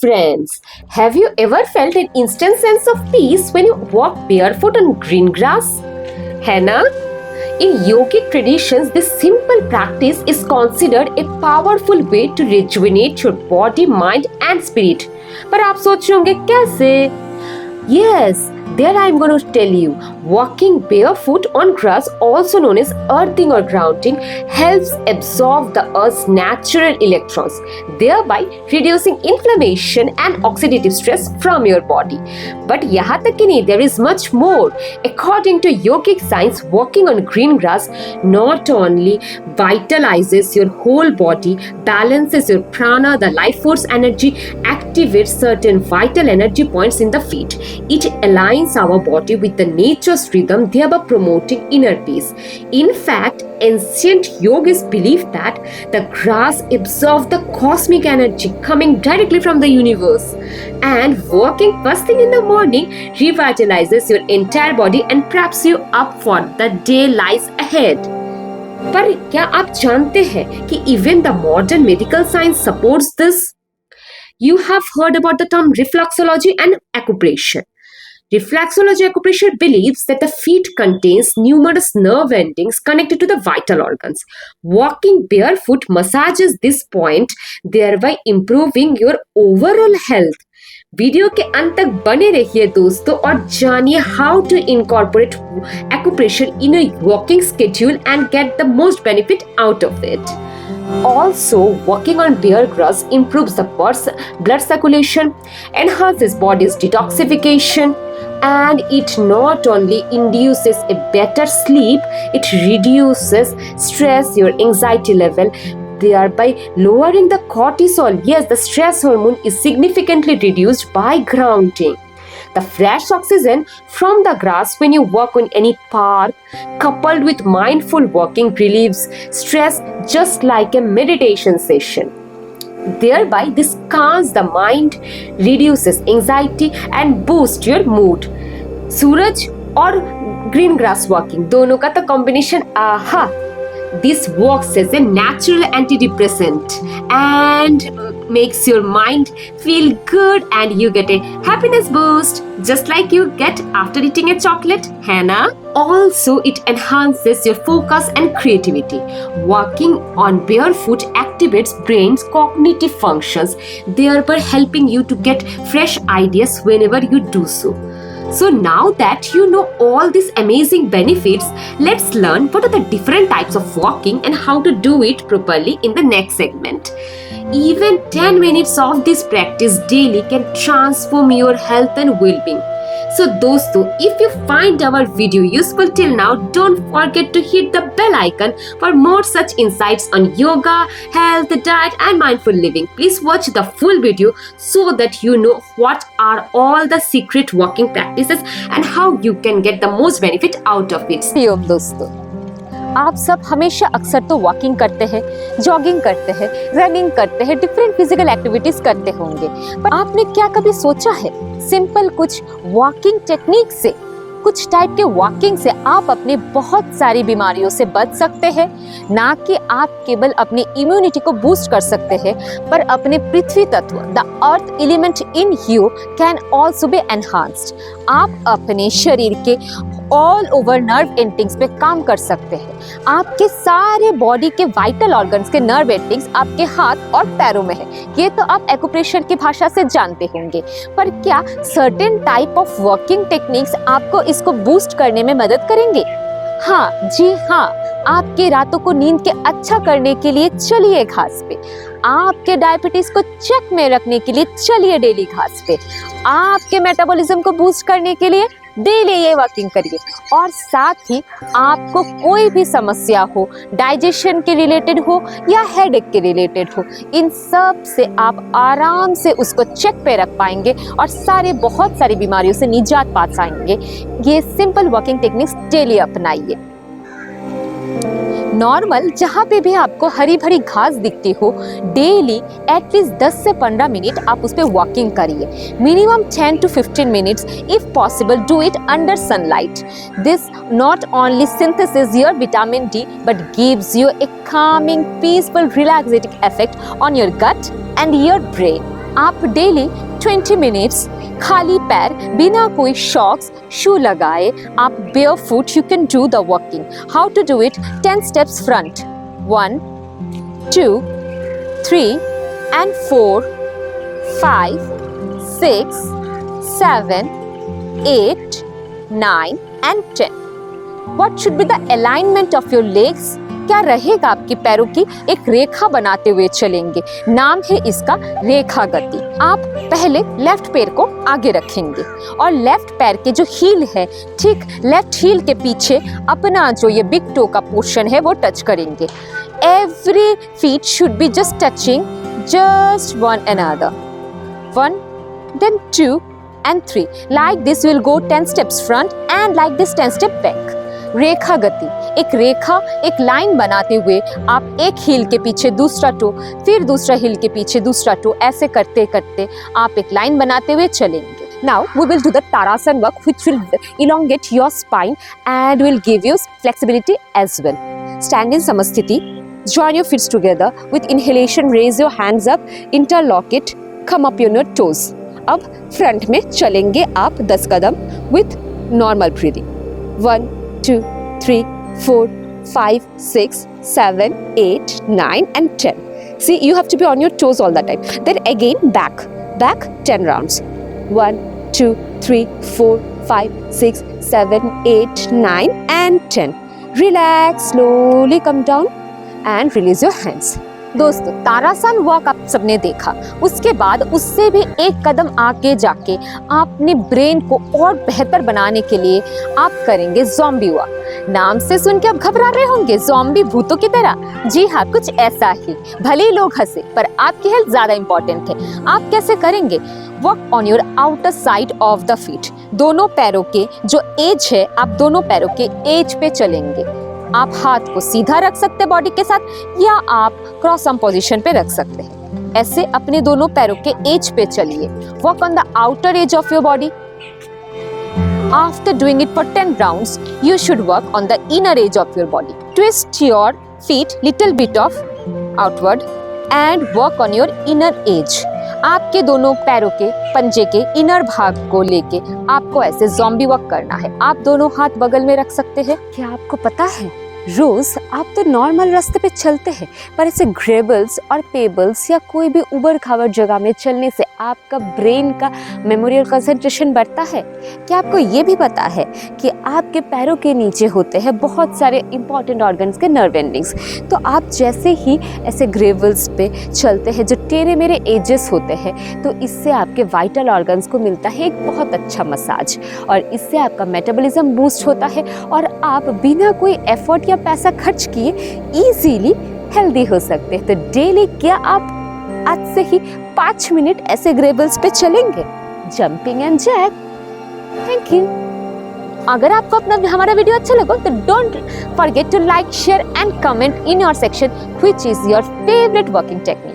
friends, have you ever felt an instant sense of peace when you walk barefoot on green grass? है ना? In yogic traditions, this simple practice is considered a powerful way to rejuvenate your body, mind and spirit. पर आप सोच रहे होंगे कैसे? Yes, there I am going to tell you. Walking barefoot on grass, also known as earthing or grounding, helps absorb the earth's natural electrons, thereby reducing inflammation and oxidative stress from your body. But यहाँ तक कि नहीं, there is much more. According to yogic science, walking on green grass not only vitalizes your whole body, balances your prana, the life force energy, activates certain vital energy points in the feet. It aligns our body with the nature's rhythm, thereby promoting inner peace. In fact, ancient yogis believed that the grass absorbs the cosmic energy coming directly from the universe, and walking first thing in the morning revitalizes your entire body and preps you up for the day lies ahead. पर क्या आप जानते हैं कि even the modern medical science supports this? You have heard about the term reflexology and acupressure. Reflexology acupressure believes that the feet contains numerous nerve endings connected to the vital organs. Walking barefoot massages this point, thereby improving your overall health. वीडियो के अंत तक बने रहिए दोस्तों और जानिए how to incorporate acupressure in a walking schedule and get the most benefit out of it. Also, walking on bare grass improves the blood circulation, enhances body's detoxification, and it not only induces a better sleep, it reduces stress, your anxiety level, thereby lowering the cortisol. Yes, the stress hormone is significantly reduced by grounding. The fresh oxygen from the grass when you walk on any park, coupled with mindful walking, relieves stress just like a meditation session. Thereby, this calms the mind, reduces anxiety and boosts your mood. सूरज और green grass walking दोनों का तो combination आहा! This works as a natural antidepressant and makes your mind feel good and you get a happiness boost just like you get after eating a chocolate, है ना? Also, it enhances your focus and creativity. Walking on barefoot activates brain's cognitive functions, thereby helping you to get fresh ideas whenever you do so. So now that you know all these amazing benefits, let's learn what are the different types of walking and how to do it properly in the next segment. Even 10 minutes of this practice daily can transform your health and well-being. So दोस्तों, if you find our video useful till now, don't forget to hit the bell icon for more such insights on yoga, health, diet and mindful living. Please watch the full video so that you know what are all the secret walking practices and how you can get the most benefit out of it. योग दोस्तों, आप सब हमेशा अक्सर तो walking करते हैं, jogging करते हैं, रनिंग करते हैं, डिफरेंट फिजिकल एक्टिविटीज करते होंगे, पर आपने क्या कभी सोचा है सिंपल कुछ वॉकिंग टेक्निक से, कुछ टाइप के वॉकिंग से आप अपने बहुत सारी बीमारियों से बच सकते हैं? ना कि आप केवल अपनी इम्यूनिटी को बूस्ट कर सकते हैं, पर अपने पृथ्वी तत्व the earth element in you can also be enhanced. आप अपने शरीर के ऑल ओवर नर्व एंडिंग्स पे काम कर सकते हैं. आपके सारे बॉडी के वाइटल ऑर्गन्स के नर्व एंडिंग्स आपके हाथ और पैरों में है. ये तो आप एक्यूप्रेशर की भाषा से जानते होंगे, पर क्या certain type of working techniques आपको इसको बूस्ट करने में मदद करेंगे? हाँ जी हाँ, आपके रातों को नींद के अच्छा करने के लिए चलिए घास पे, आपके डायबिटीज को चेक में रखने के लिए चलिए डेली घास पे, आपके मेटाबॉलिज्म को बूस्ट करने के लिए डेली ये वॉकिंग करिए. और साथ ही आपको कोई भी समस्या हो, डाइजेशन के रिलेटेड हो या हेडेक के रिलेटेड हो, इन सब से आप आराम से उसको चेक पे रख पाएंगे और बहुत सारी बीमारियों से निजात पा पाएंगे. ये सिंपल वॉकिंग टेक्निक्स डेली अपनाइए. नॉर्मल जहाँ पे भी आपको हरी भरी घास दिखती हो, डेली एटलीस्ट 10 से 15 मिनट आप उस पर वॉकिंग करिए. Minimum 10 to 15 minutes. If possible, do it under sunlight. This not only synthesizes your vitamin D but gives you a calming, peaceful, relaxing effect on your gut and your brain. आप daily 20 minutes खाली पैर बिना कोई shocks शू लगाए आप barefoot you can do the walking. How to do it? 10 steps front. 1, 2, 3 and 4, 5, 6, 7, 8, 9 and 10. What should be the alignment of your legs? क्या रहेगा आपके पैरों की? एक रेखा बनाते हुए चलेंगे, नाम है इसका रेखा गति। आप पहले लेफ्ट पैर को आगे रखेंगे और लेफ्ट पैर के जो हील है ठीक लेफ्ट हील के पीछे अपना जो ये बिग टो का पोर्शन है वो टच करेंगे। Every feet should be just touching just one another. 1, then 2 and 3. Like this we will go 10 steps front and like this 10 step back. रेखा गति, एक रेखा एक लाइन बनाते हुए आप एक हील के पीछे दूसरा टो, फिर दूसरा हील के पीछे दूसरा टो, ऐसे करते करते आप एक लाइन बनाते हुए चलेंगे। Now we will do the Tarasan work which will elongate your spine and will give you flexibility as well. Stand in Samasthiti. Join your feet together. With inhalation, raise your hands up, interlock it, come up on your toes. अब front में चलेंगे आप 10 कदम with normal breathing. 1, 2, 3, 4, 5, 6, 7, 8, 9 and 10. See, you have to be on your toes all the time. Then again back 10 rounds. 1, 2, 3, 4, 5, 6, 7, 8, 9 and 10. Relax, slowly come down. And release your hands. दोस्तों तारासन walk आप सबने देखा, उसके बाद उससे भी एक कदम आगे जाके आपने ब्रेन को और बेहतर बनाने के लिए आप करेंगे ज़ॉम्बी वॉक। नाम से सुन के आप घबरा रहे होंगे, ज़ॉम्बी भूतों की तरह। जी हाँ, कुछ ऐसा ही। भले ही लोग हंसे पर आपकी हेल्थ ज़्यादा इंपॉर्टेंट है। आप कैसे करेंगे? Walk on your outer side of the feet. दोनों पैरों के जो एज है आप दोनों पैरों के एज पे चलेंगे। आप हाथ को सीधा रख सकते हैं बॉडी के साथ या आप क्रॉस आर्म पोजीशन पे रख सकते हैं। ऐसे अपने दोनों पैरों के एज पे चलिए। Walk on the outer as of your body. After doing it for 10 rounds you should work on the inner as of your body. Twist your feet little bit of outward and work on your inner as. आपके दोनों पैरों के पंजे के inner भाग को लेके आपको ऐसे ज़ॉम्बी वॉक करना है। आप दोनों हाथ बगल में रख सकते हैं। क्या आपको पता है रोज आप तो नॉर्मल रास्ते पे चलते हैं पर ऐसे ग्रेबल्स और पेबल्स या कोई भी उबड़ खाबड़ जगह में चलने से आपका ब्रेन का मेमोरी और कंसंट्रेशन बढ़ता है। क्या आपको ये भी पता है कि आपके पैरों के नीचे होते हैं बहुत सारे इंपॉर्टेंट ऑर्गन्स के नर्व एंडिंग्स। तो आप जैसे ही ऐसे ग्रेवल्स पे चलते हैं जो टेढ़े मेरे एजेस होते हैं तो इससे आपके वाइटल ऑर्गन्स को मिलता है एक बहुत अच्छा मसाज और इससे आपका मेटाबॉलिज्म बूस्ट होता है और आप बिना कोई एफर्ट या पैसा खर्च किए इजीली हेल्दी हो सकते हैं। तो डेली क्या आप आज से ही 5 मिनट ऐसे ग्रेबल्स पे चलेंगे? Jumping and jack. Thank you. अगर आपको अपना हमारा वीडियो अच्छा लगा तो don't forget to like, share and comment in your section which is your favourite working technique.